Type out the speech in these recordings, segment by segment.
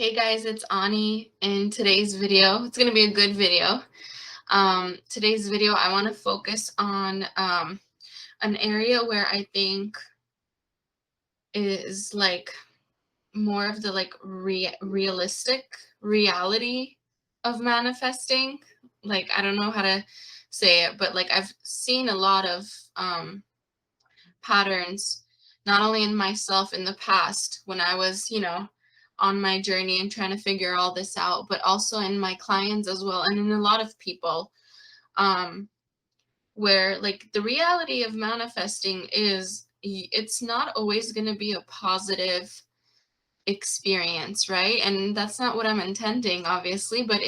Hey guys, it's Ani. In today's video, it's going to be a good video. Today's video, I want to focus on an area where I think is like more of the like realistic reality of manifesting. Like, I don't know how to say it, but like I've seen a lot of patterns, not only in myself in the past when I was, on my journey and trying to figure all this out, but also in my clients as well, and in a lot of people, um, where like the reality of manifesting is it's not always going to be a positive experience, right? And that's not what I'm intending, obviously, but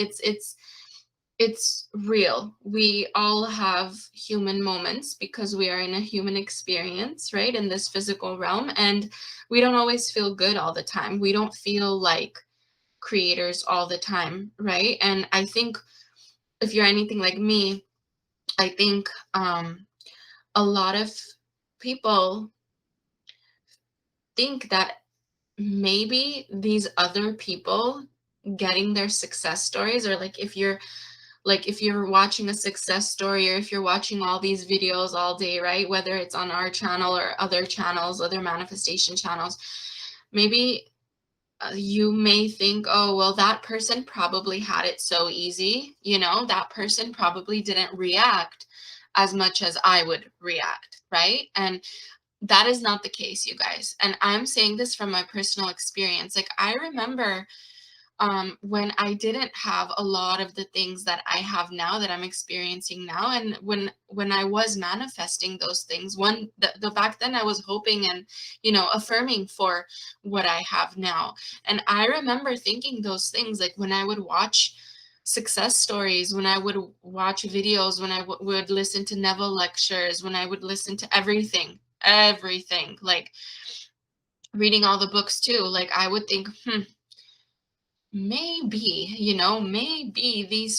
it's real. We all have human moments because we are in a human experience, right? In this physical realm. And we don't always feel good all the time. We don't feel like creators all the time, right? And I think if you're anything like me, I think a lot of people think that maybe these other people getting their success stories, or like if you're watching a success story, or if you're watching all these videos all day, right? Whether it's on our channel or other channels, other manifestation channels, maybe you may think, oh, well, that person probably had it so easy. That person probably didn't react as much as I would react, right? And that is not the case, you guys. And I'm saying this from my personal experience. Like, I remember when I didn't have a lot of the things that I have now, that I'm experiencing now, and when I was manifesting those things, the back then I was hoping and affirming for what I have now. And I remember thinking those things, like when I would watch success stories, when I would watch videos, when I would listen to Neville lectures, when I would listen to everything, like reading all the books too, like I would think, maybe, maybe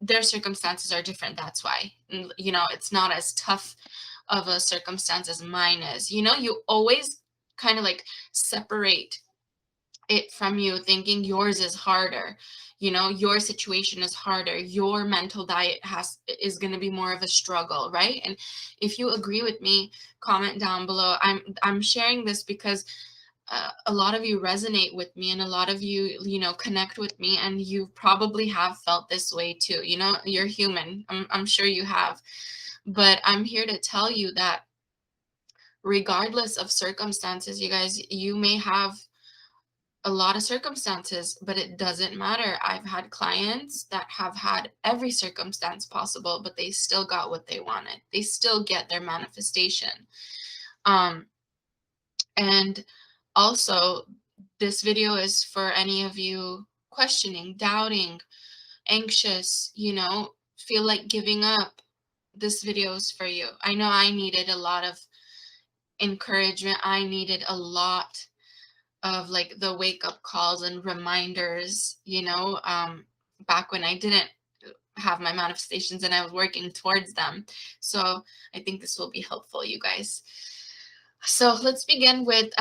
their circumstances are different. That's why, it's not as tough of a circumstance as mine is. You always kind of like separate it from you, thinking yours is harder. Your situation is harder. Your mental diet is going to be more of a struggle, right? And if you agree with me, comment down below. I'm sharing this because a lot of you resonate with me, and a lot of you connect with me, and you probably have felt this way too. You're human. I'm sure you have. But I'm here to tell you that regardless of circumstances, you guys, you may have a lot of circumstances, but it doesn't matter. I've had clients that have had every circumstance possible, but they still got what they wanted. They still get their manifestation. And also, this video is for any of you questioning, doubting, anxious, feel like giving up. This video is for you. I know I needed a lot of encouragement. I needed a lot of like the wake up calls and reminders, back when I didn't have my manifestations and I was working towards them. So I think this will be helpful, you guys. So let's begin with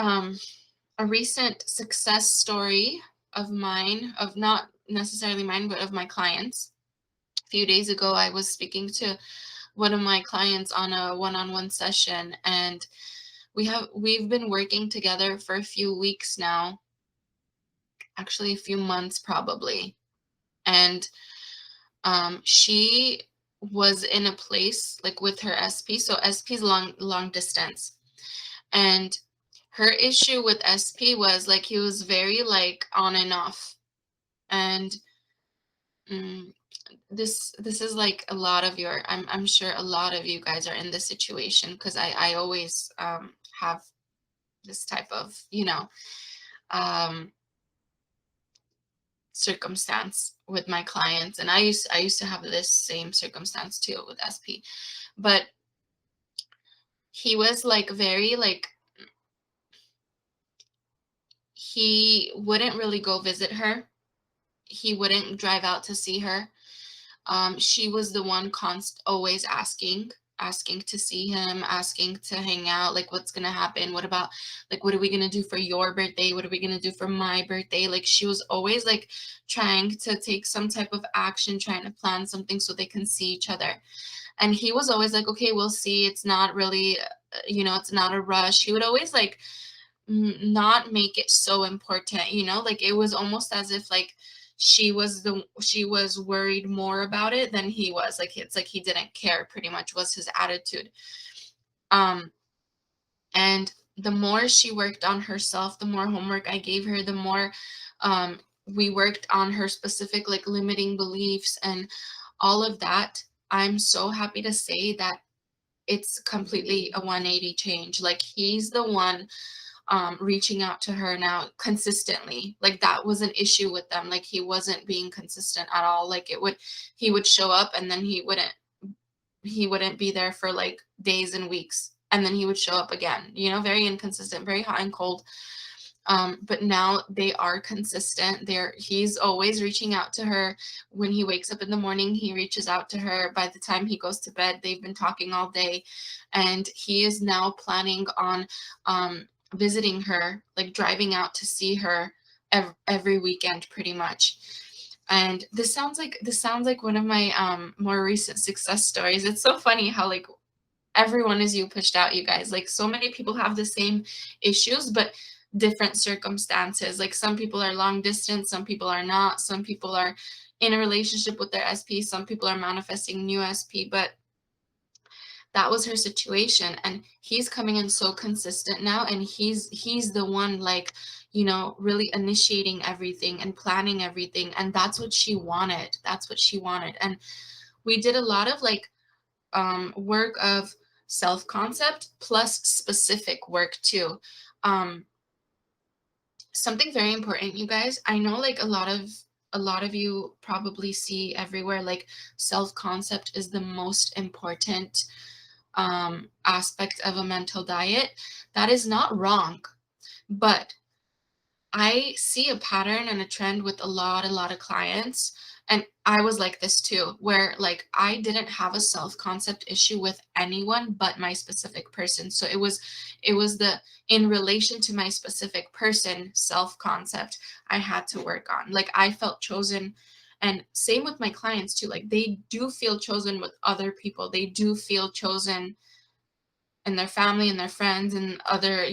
a recent success story of mine, of not necessarily mine, but of my clients. A few days ago, I was speaking to one of my clients on a one-on-one session, and we've been working together for a few weeks now, actually a few months probably. And she was in a place like with her SP. So SP is long distance. And her issue with SP was like he was very like on and off. And this is like a lot of your, I'm sure a lot of you guys are in this situation, because I always have this type of circumstance with my clients, and I used to have this same circumstance too with SP. But he was like very like, he wouldn't really go visit her. He wouldn't drive out to see her. She was the one always asking, asking to see him, asking to hang out, like what's gonna happen? What about like what are we gonna do for your birthday? What are we gonna do for my birthday? Like she was always like trying to take some type of action, trying to plan something so they can see each other. And he was always like, okay, we'll see. It's not really, it's not a rush. He would always like not make it so important, like it was almost as if like she was worried more about it than he was. Like it's like he didn't care, pretty much was his attitude. Um and the more she worked on herself, the more homework I gave her, the more we worked on her specific like limiting beliefs and all of that. I'm so happy to say that it's completely a 180 change. Like he's the one reaching out to her now consistently. Like that was an issue with them. Like he wasn't being consistent at all. Like he would show up and then he wouldn't be there for like days and weeks. And then he would show up again, very inconsistent, very hot and cold. But now they are consistent. He's always reaching out to her. When he wakes up in the morning, he reaches out to her. By the time he goes to bed, they've been talking all day. And he is now planning on visiting her, like driving out to see her every weekend pretty much. And this sounds like one of my more recent success stories. It's so funny how like everyone is you pushed out, you guys. Like so many people have the same issues, but different circumstances. Like some people are long distance, some people are not, some people are in a relationship with their SP, some people are manifesting new SP, but that was her situation. And he's coming in so consistent now, and he's the one like, really initiating everything and planning everything. And that's what she wanted. That's what she wanted. And we did a lot of like work of self concept plus specific work too. Um, Something very important, you guys. I know like a lot of you probably see everywhere like self concept is the most important aspect of a mental diet. That is not wrong, but I see a pattern and a trend with a lot of clients. And I was like this too, where like I didn't have a self-concept issue with anyone but my specific person. So it was the in relation to my specific person self-concept I had to work on. Like I felt chosen, and same with my clients too. Like they do feel chosen with other people. They do feel chosen and their family and their friends and other,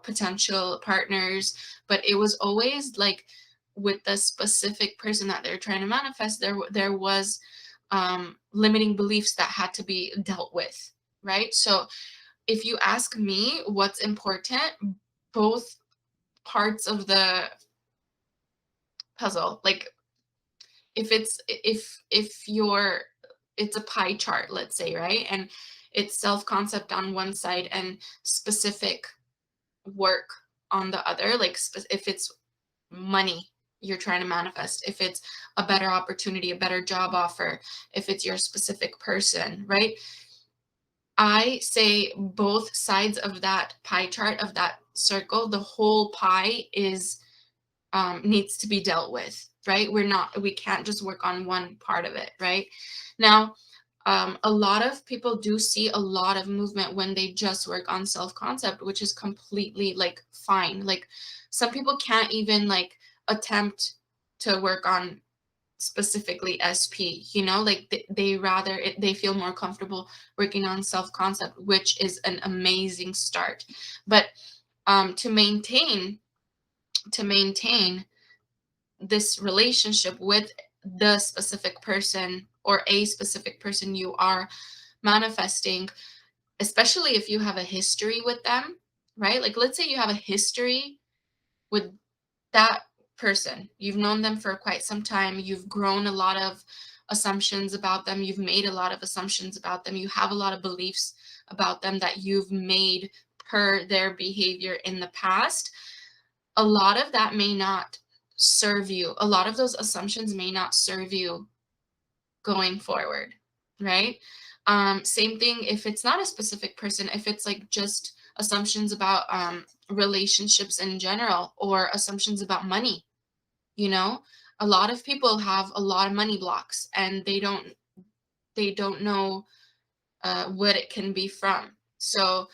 potential partners. But it was always like with the specific person that they're trying to manifest, there was limiting beliefs that had to be dealt with, right? So if you ask me what's important, both parts of the puzzle, like if you're it's a pie chart, let's say, right? And it's self-concept on one side and specific work on the other. Like if it's money you're trying to manifest, if it's a better opportunity, a better job offer, if it's your specific person, right? I say both sides of that pie chart, of that circle, the whole pie is needs to be dealt with, right? We can't just work on one part of it, right? Now, a lot of people do see a lot of movement when they just work on self-concept, which is completely like fine. Like some people can't even like attempt to work on specifically SP, like they feel more comfortable working on self-concept, which is an amazing start. But to maintain this relationship with the specific person or a specific person you are manifesting, especially if you have a history with them, right? Like, let's say you have a history with that person. You've known them for quite some time. You've grown a lot of assumptions about them. You've made a lot of assumptions about them. You have a lot of beliefs about them that you've made per their behavior in the past. A lot of that may not serve you. A lot of those assumptions may not serve you going forward, right? Same thing if it's not a specific person, if it's like just assumptions about relationships in general, or assumptions about money, you know, a lot of people have a lot of money blocks, and they don't know what it can be from. So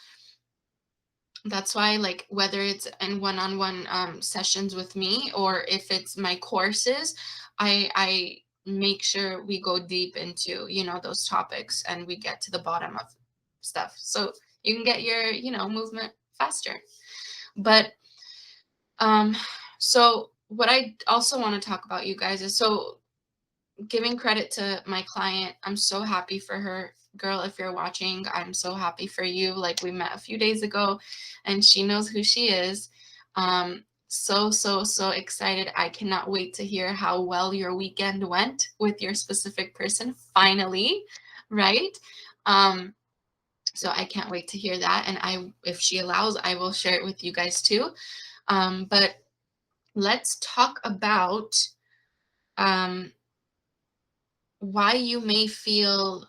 that's why, like, whether it's in one-on-one sessions with me, or if it's my courses, I make sure we go deep into, those topics, and we get to the bottom of stuff, so you can get your, movement faster. But um so what I also want to talk about, you guys, is, so giving credit to my client. I'm so happy for her. Girl, if you're watching, I'm so happy for you. Like, we met a few days ago and she knows who she is. So excited. I cannot wait to hear how well your weekend went with your specific person, finally, right? So I can't wait to hear that. And if she allows, I will share it with you guys too. But let's talk about um, why you may feel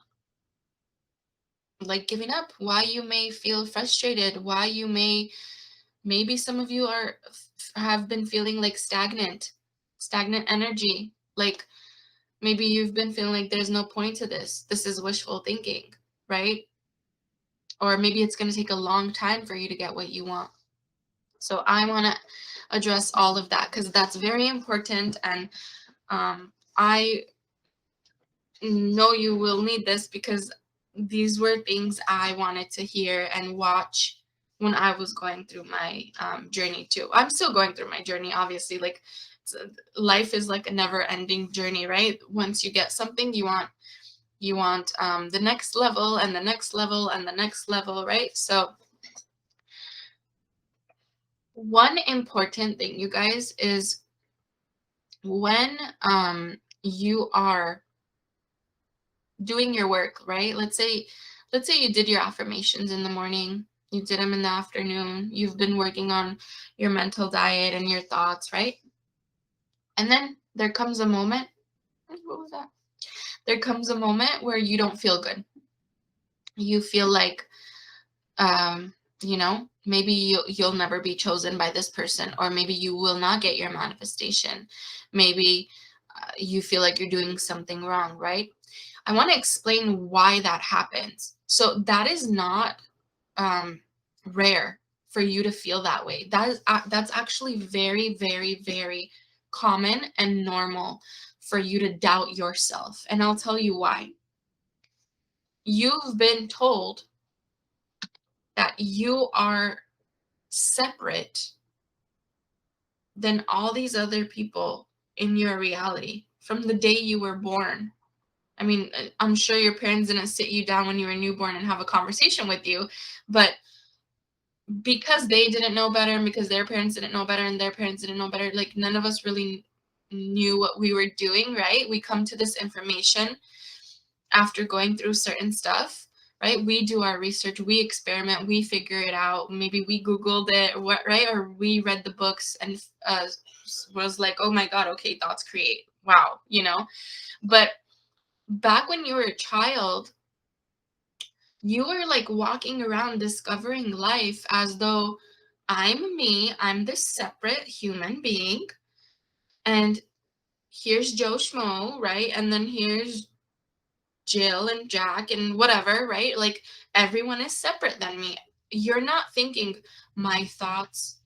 like giving up, why you may feel frustrated, why you maybe some of you have been feeling like stagnant energy. Like, maybe you've been feeling like there's no point to this. This is wishful thinking, right? Or maybe it's going to take a long time for you to get what you want. So I want to address all of that because that's very important. And I know you will need this, because these were things I wanted to hear and watch when I was going through my journey too. I'm still going through my journey, obviously. Like, life is like a never-ending journey, right? Once you get something, you want the next level and the next level and the next level, right? So one important thing, you guys, is when you are doing your work, right? Let's say you did your affirmations in the morning, you did them in the afternoon, you've been working on your mental diet and your thoughts, right? And then there comes a moment, what was that? There comes a moment where you don't feel good. You feel like maybe you'll never be chosen by this person, or maybe you will not get your manifestation. Maybe you feel like you're doing something wrong, right? I want to explain why that happens. So that is not rare for you to feel that way. That's actually very, very, very common and normal for you to doubt yourself. And I'll tell you why. You've been told that you are separate than all these other people in your reality from the day you were born. I mean, I'm sure your parents didn't sit you down when you were newborn and have a conversation with you, but because they didn't know better, and because their parents didn't know better and their parents didn't know better, like, none of us really knew what we were doing, right? We come to this information after going through certain stuff, right? We do our research, we experiment, we figure it out. Maybe we Googled it, right? Or we read the books and was like, oh my God, okay, thoughts create. Wow, But back when you were a child, you were like walking around discovering life as though I'm me, I'm this separate human being, and here's Joe Schmo, right? And then here's Jill and Jack and whatever, right? Like, everyone is separate than me. You're not thinking my thoughts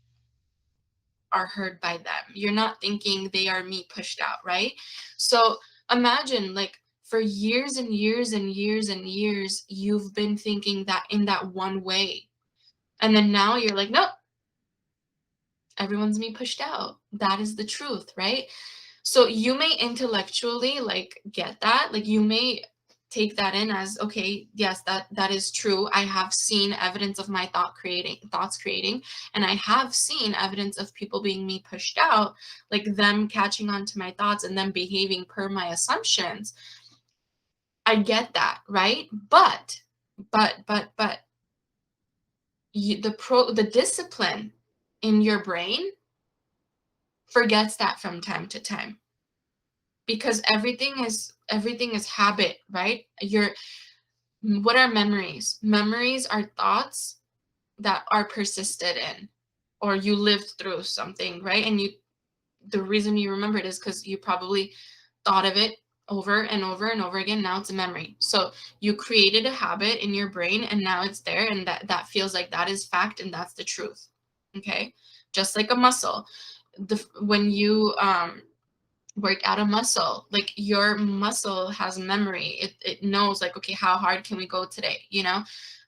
are heard by them. You're not thinking they are me pushed out, right? So imagine, like, for years and years and years and years, you've been thinking that in that one way. And then now you're like, nope, everyone's me pushed out. That is the truth, right? So you may intellectually, like, get that. Like, you may take that in as, okay, yes, that is true. I have seen evidence of my thoughts creating, and I have seen evidence of people being me pushed out, like them catching on to my thoughts and them behaving per my assumptions. I get that, right? But the discipline in your brain forgets that from time to time, because everything is habit, right? What are memories? Memories are thoughts that are persisted in, or you lived through something, right? And the reason you remember it is because you probably thought of it over and over and over again. Now it's a memory. So you created a habit in your brain, and now it's there, and that feels like that is fact, and that's the truth. Okay? Just like a muscle. When you work out a muscle, like your muscle has memory. It knows, like, okay, how hard can we go today?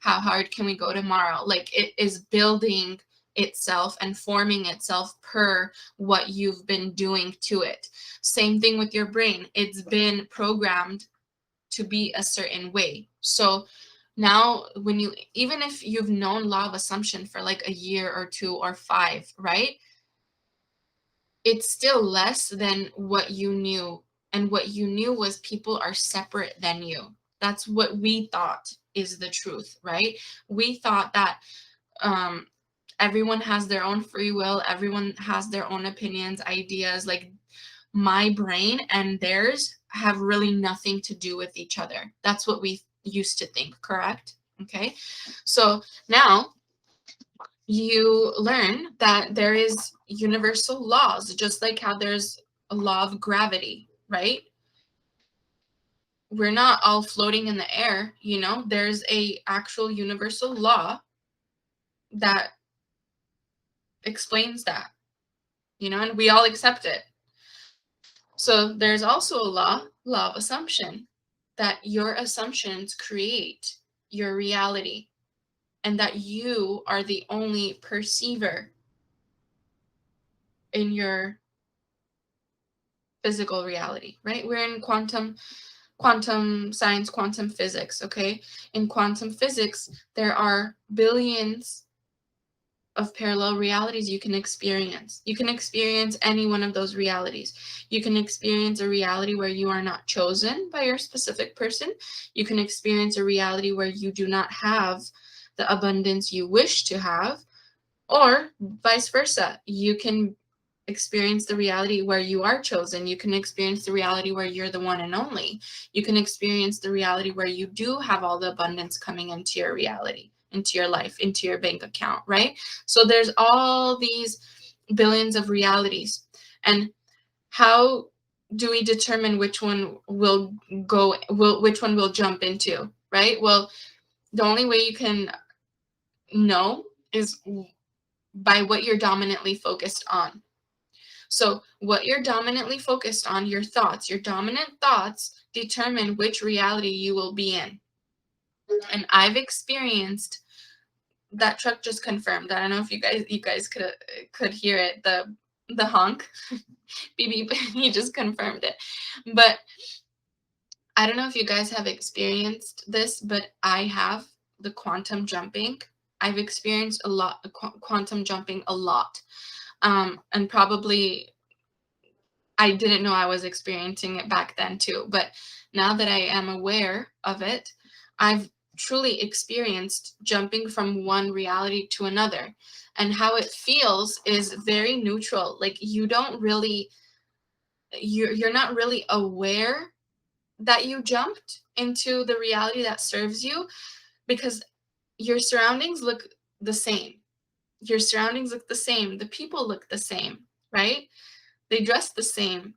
How hard can we go tomorrow? Like, it is building itself and forming itself per what you've been doing to it. Same thing with your brain. It's been programmed to be a certain way. So now, when you, even if you've known law of assumption for like a year or 2 or 5, right? It's still less than what you knew. And what you knew was people are separate than you. That's what we thought is the truth, right? We thought that um, everyone has their own free will, everyone has their own opinions, ideas. Like, my brain and theirs have really nothing to do with each other. That's what we used to think, correct? Okay. So now you learn that there is universal laws, just like how there's a law of gravity, right? We're not all floating in the air, there's a actual universal law that explains that, and we all accept it. So there's also a law of assumption, that your assumptions create your reality, and that you are the only perceiver in your physical reality, right? We're in quantum science, quantum physics, okay? In quantum physics, there are billions of parallel realities you can experience. You can experience any one of those realities. You can experience a reality where you are not chosen by your specific person. You can experience a reality where you do not have the abundance you wish to have, or vice versa. You can experience the reality where you are chosen. You can experience the reality where you're the one and only. You can experience the reality where you do have all the abundance coming into your reality, into your life, into your bank account, right? So there's all these billions of realities. And how do we determine which one which one we'll jump into, right? Well, the only way you can know is by what you're dominantly focused on. So what you're dominantly focused on, your dominant thoughts determine which reality you will be in. And I've experienced, that truck just confirmed. I don't know if you guys could hear it, the honk. Beep beep. He just confirmed it. But I don't know if you guys have experienced this, but I have, the quantum jumping. I've experienced a lot quantum jumping a lot. And probably I didn't know I was experiencing it back then too. But now that I am aware of it, I've truly experienced jumping from one reality to another. And how it feels is very neutral. Like, you're not really aware that you jumped into the reality that serves you, because your surroundings look the same. Your surroundings look the same. The people look the same, right? They dress the same,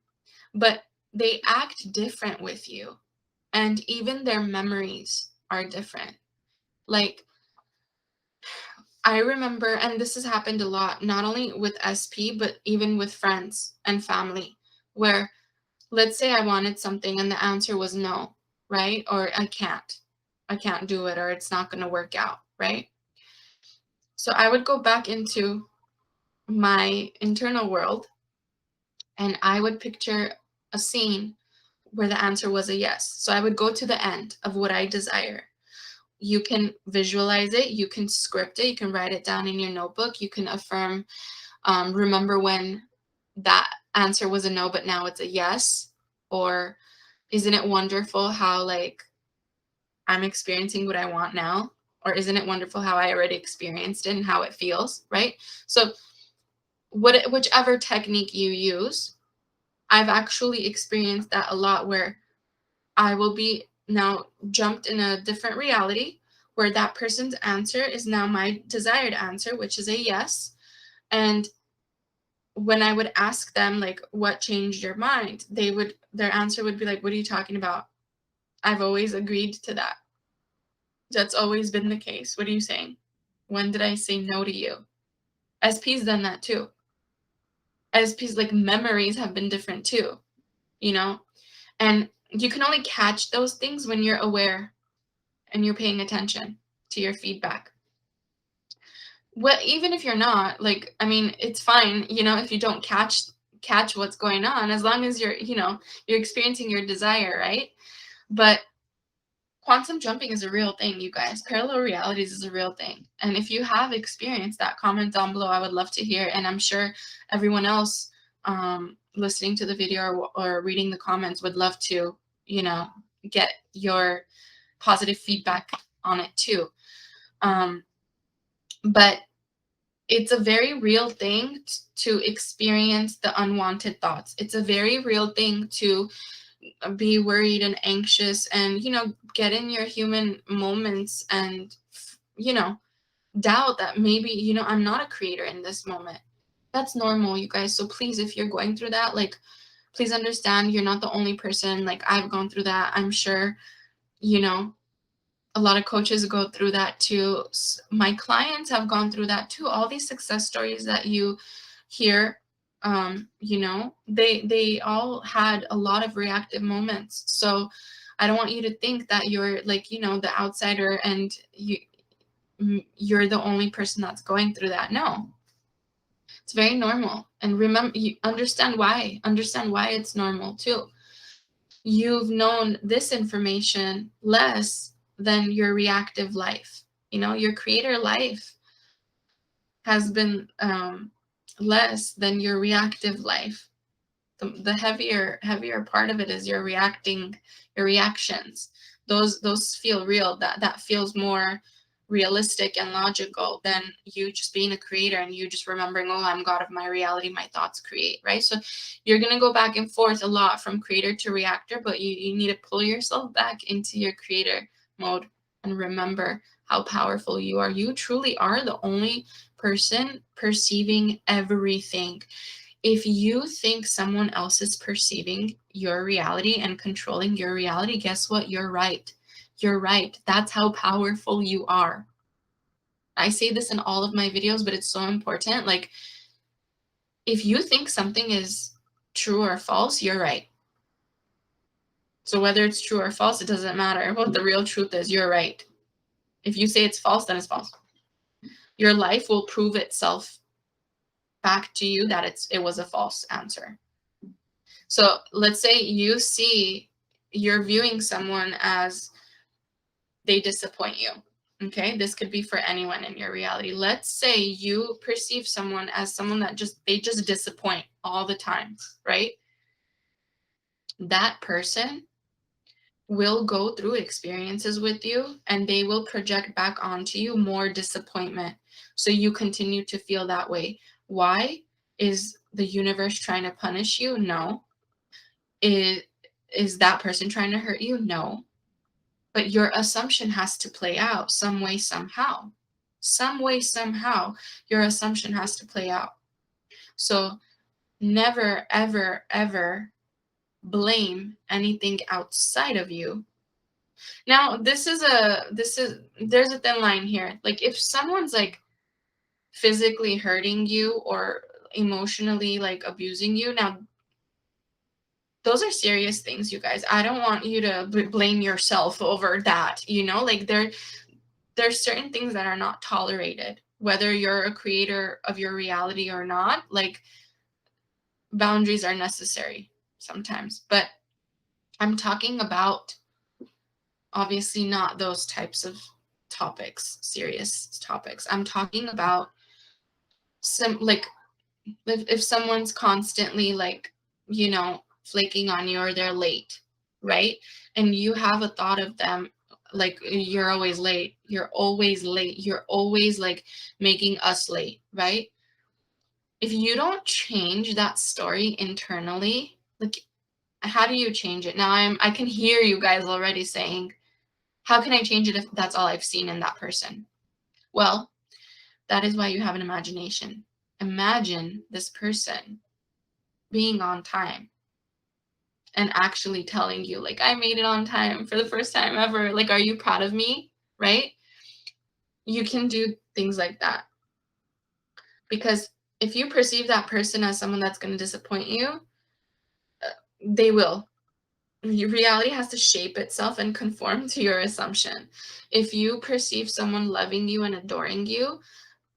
but they act different with you. And even their memories are different. Like, I remember, and this has happened a lot, not only with SP, but even with friends and family, where, let's say I wanted something and the answer was no, right? Or I can't do it, or it's not going to work out, right? So I would go back into my internal world, and I would picture a scene where the answer was a yes. So I would go to the end of what I desire. You can visualize it, you can script it, you can write it down in your notebook, you can affirm, remember when that answer was a no, but now it's a yes. Or, isn't it wonderful how, like, I'm experiencing what I want now? Or, isn't it wonderful how I already experienced it and how it feels, right? So whichever technique you use, I've actually experienced that a lot, where I will be now jumped in a different reality where that person's answer is now my desired answer, which is a yes. And when I would ask them, like, what changed your mind, their answer would be like, what are you talking about? I've always agreed to that. That's always been the case. What are you saying? When did I say no to you? SP's done that too. SP's, like, memories have been different too, you know? And you can only catch those things when you're aware and you're paying attention to your feedback. Well, even if you're not, like, I mean, it's fine, if you don't catch what's going on, as long as you're experiencing your desire, right? But quantum jumping is a real thing, you guys. Parallel realities is a real thing. And if you have experienced that, comment down below. I would love to hear. And I'm sure everyone else listening to the video or reading the comments would love to, get your positive feedback on it too. But it's a very real thing to experience the unwanted thoughts. It's a very real thing to be worried and anxious and, get in your human moments and, doubt that maybe, I'm not a creator in this moment. That's normal, you guys. So please, if you're going through that, like, please understand you're not the only person. Like, I've gone through that. I'm sure, a lot of coaches go through that too. My clients have gone through that too. All these success stories that you hear, they all had a lot of reactive moments. So I don't want you to think that you're, like, the outsider and you're the only person that's going through that. No, it's very normal. And remember, you understand why it's normal too. You've known this information less than your reactive life. Your creator life has been less than your reactive life. The heavier part of it is your reactions. Those feel real. That feels more realistic and logical than you just being a creator and you just remembering, oh, I'm God of my reality, my thoughts create, right? So you're going to go back and forth a lot from creator to reactor, but you need to pull yourself back into your creator mode and remember how powerful you are. You truly are the only person perceiving everything. If you think someone else is perceiving your reality and controlling your reality, guess what? You're right. You're right. That's how powerful you are. I say this in all of my videos, but it's so important. Like, if you think something is true or false, you're right. So whether it's true or false, it doesn't matter. What the real truth is, you're right. If you say it's false, then it's false. Your life will prove itself back to you that it was a false answer. So let's say you're viewing someone as they disappoint you. Okay, this could be for anyone in your reality. Let's say you perceive someone as someone that they just disappoint all the time, right? That person will go through experiences with you and they will project back onto you more disappointment. So you continue to feel that way. Why? Is the universe trying to punish you? No. Is that person trying to hurt you? No. But your assumption has to play out some way, somehow. Some way, somehow, your assumption has to play out. So never, ever, ever blame anything outside of you. Now, there's a thin line here. Like, if someone's, like, physically hurting you or emotionally, like, abusing you, now, those are serious things, you guys. I don't want you to blame yourself over that, like, there's certain things that are not tolerated, whether you're a creator of your reality or not. Like, boundaries are necessary sometimes, but I'm talking about obviously not those types of topics, serious topics. I'm talking about some, like, if someone's constantly, like, flaking on you or they're late, right? And you have a thought of them like, you're always late, you're always late, you're always, like, making us late, right? If you don't change that story internally, like, how do you change it? Now I can hear you guys already saying, how can I change it if that's all I've seen in that person? Well, that is why you have an imagination. Imagine this person being on time and actually telling you, like, I made it on time for the first time ever. Like, are you proud of me? Right? You can do things like that. Because if you perceive that person as someone that's going to disappoint you, they will. Reality has to shape itself and conform to your assumption. If you perceive someone loving you and adoring you,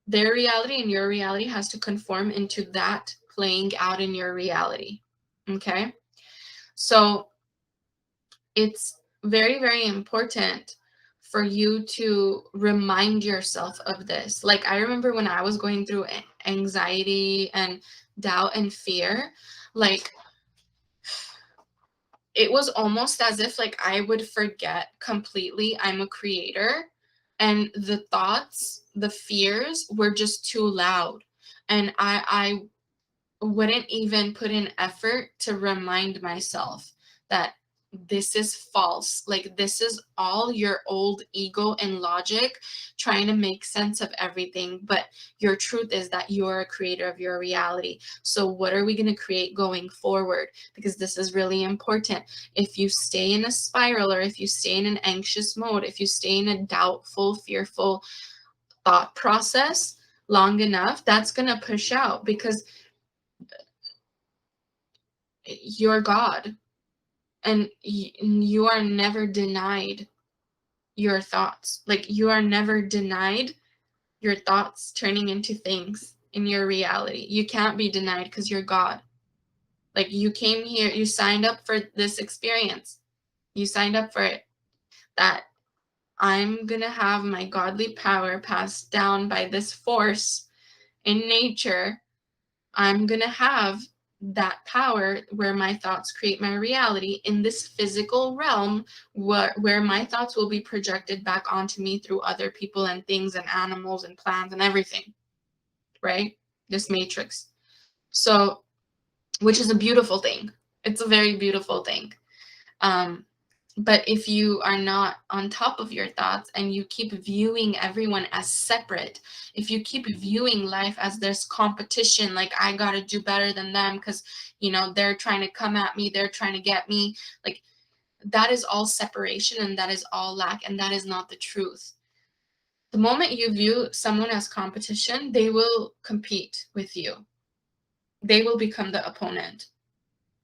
their reality and your reality has to conform into that playing out in your reality. Okay? So it's very, very important for you to remind yourself of this. Like, I remember when I was going through anxiety and doubt and fear, like, it was almost as if like I would forget completely I'm a creator, and the thoughts, the fears were just too loud, and I wouldn't even put in effort to remind myself that this is false. Like, this is all your old ego and logic trying to make sense of everything. But your truth is that you're a creator of your reality. So, what are we going to create going forward? Because this is really important. If you stay in a spiral, or if you stay in an anxious mode, if you stay in a doubtful, fearful thought process long enough, that's going to push out, because you're God, and you are never denied your thoughts. Like, you are never denied your thoughts turning into things in your reality. You can't be denied because you're God. Like, you came here, you signed up for this experience. You signed up for it. That I'm going to have my godly power passed down by this force in nature. I'm going to have that power where my thoughts create my reality in this physical realm, where my thoughts will be projected back onto me through other people and things and animals and plants and everything, right? This matrix. So, which is a beautiful thing. It's a very beautiful thing. But if you are not on top of your thoughts and you keep viewing everyone as separate, if you keep viewing life as there's competition, like I got to do better than them because, they're trying to come at me, they're trying to get me, like, that is all separation, and that is all lack, and that is not the truth. The moment you view someone as competition, they will compete with you. They will become the opponent.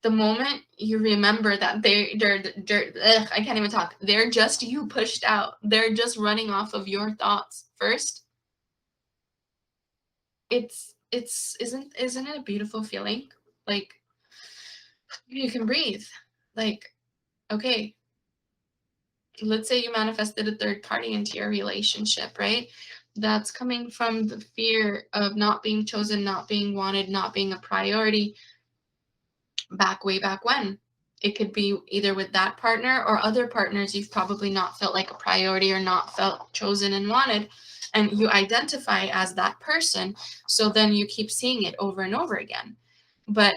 The moment you remember that I can't even talk. They're just you pushed out. They're just running off of your thoughts first. Isn't it a beautiful feeling? Like, you can breathe. Like, okay, let's say you manifested a third party into your relationship, right? That's coming from the fear of not being chosen, not being wanted, not being a priority, way back when. It could be either with that partner or other partners you've probably not felt like a priority or not felt chosen and wanted, and you identify as that person. So then you keep seeing it over and over again. But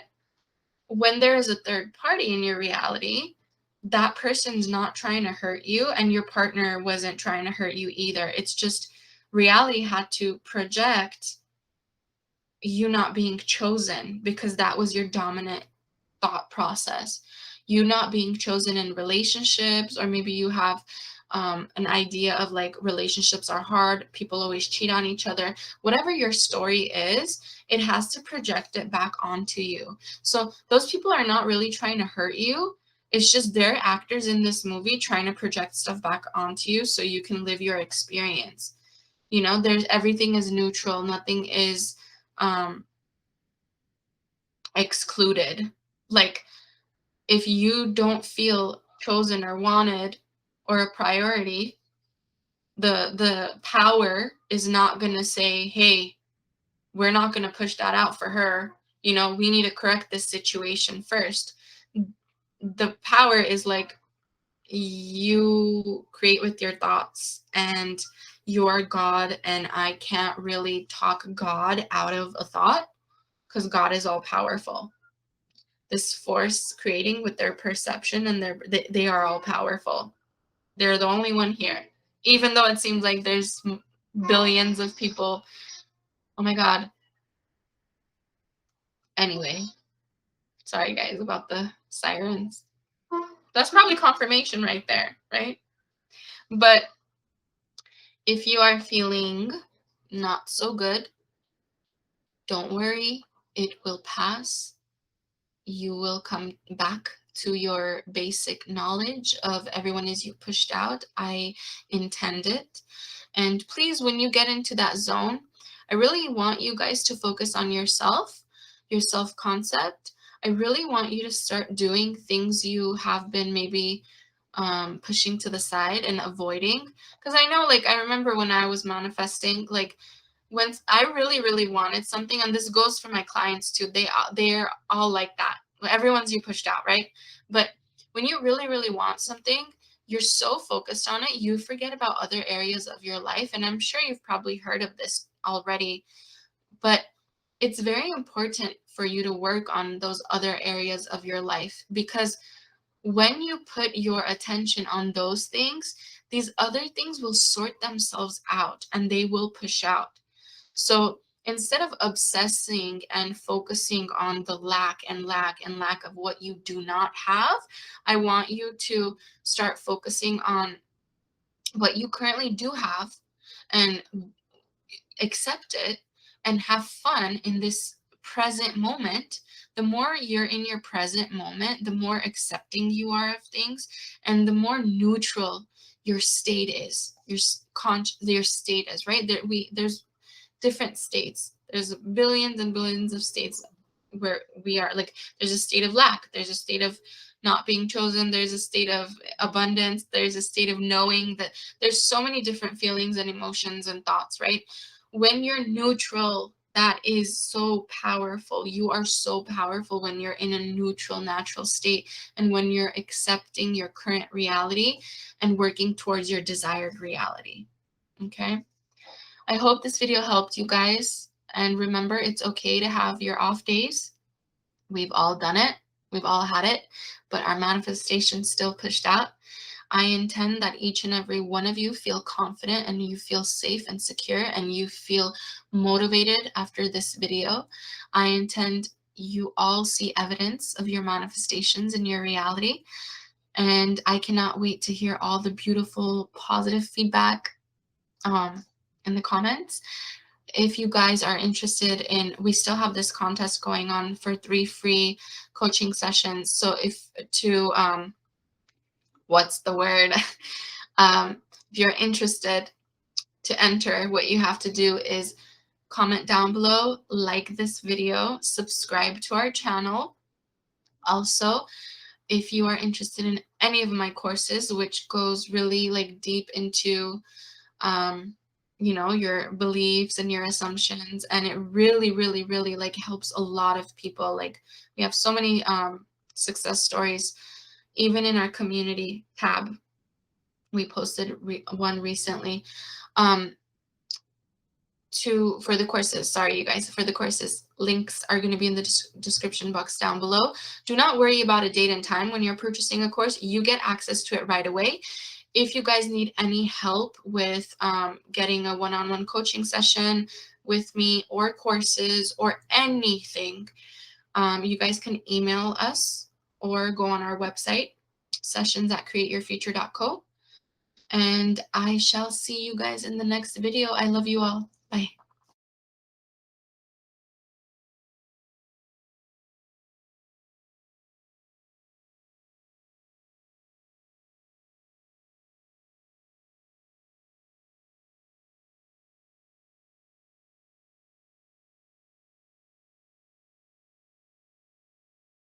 when there is a third party in your reality, that person's not trying to hurt you, and your partner wasn't trying to hurt you either. It's just reality had to project you not being chosen because that was your dominant thought process. You not being chosen in relationships, or maybe you have an idea of like relationships are hard, people always cheat on each other. Whatever your story is, it has to project it back onto you. So those people are not really trying to hurt you. It's just they're actors in this movie trying to project stuff back onto you so you can live your experience. There's everything is neutral, nothing is excluded. Like, if you don't feel chosen or wanted or a priority, the power is not going to say, hey, we're not going to push that out for her. We need to correct this situation first. The power is like, you create with your thoughts, and you're God, and I can't really talk God out of a thought because God is all powerful. This force creating with their perception, and they are all powerful. They're the only one here, even though it seems like there's billions of people. Oh my God, Anyway, sorry guys about the sirens. That's probably confirmation right there, right? But if you are feeling not so good, don't worry, it will pass. You will come back to your basic knowledge of everyone is you pushed out. I intend it. And please, when you get into that zone, I really want you guys to focus on yourself, your self-concept. I really want you to start doing things you have been maybe pushing to the side and avoiding. Because I know, like, I remember when I was manifesting, like, when I really, really wanted something, and this goes for my clients too, they're all like that. Everyone's you pushed out, right? But when you really, really want something, you're so focused on it, you forget about other areas of your life. And I'm sure you've probably heard of this already, but it's very important for you to work on those other areas of your life, because when you put your attention on those things, these other things will sort themselves out and they will push out. So instead of obsessing and focusing on the lack and lack and lack of what you do not have, I want you to start focusing on what you currently do have and accept it and have fun in this present moment. The more you're in your present moment, the more accepting you are of things, and the more neutral your state is. Your state is, right? There's different states. There's billions and billions of states where we are. Like, there's a state of lack, there's a state of not being chosen, there's a state of abundance, there's a state of knowing. That there's so many different feelings and emotions and thoughts, right? When you're neutral, that is so powerful. You are so powerful when you're in a neutral, natural state, and when you're accepting your current reality and working towards your desired reality. Okay, I hope this video helped you guys. And remember, it's okay to have your off days. We've all done it. We've all had it, but our manifestation still pushed out. I intend that each and every one of you feel confident and you feel safe and secure and you feel motivated after this video. I intend you all see evidence of your manifestations in your reality. And I cannot wait to hear all the beautiful, positive feedback in the comments. If you guys are interested in, we still have this contest going on for 3 free coaching sessions. So if what's the word? If you're interested to enter, what you have to do is comment down below, like this video, subscribe to our channel. Also, if you are interested in any of my courses, which goes really like deep into your beliefs and your assumptions, and it really, really, really like helps a lot of people. Like, we have so many success stories, even in our community tab. We posted one recently for the courses. Sorry, you guys, for the courses. Links are going to be in the description box down below. Do not worry about a date and time when you're purchasing a course. You get access to it right away. If you guys need any help with getting a one-on-one coaching session with me, or courses, or anything, you guys can email us or go on our website, sessions@createyourfuture.co. And I shall see you guys in the next video. I love you all. Bye.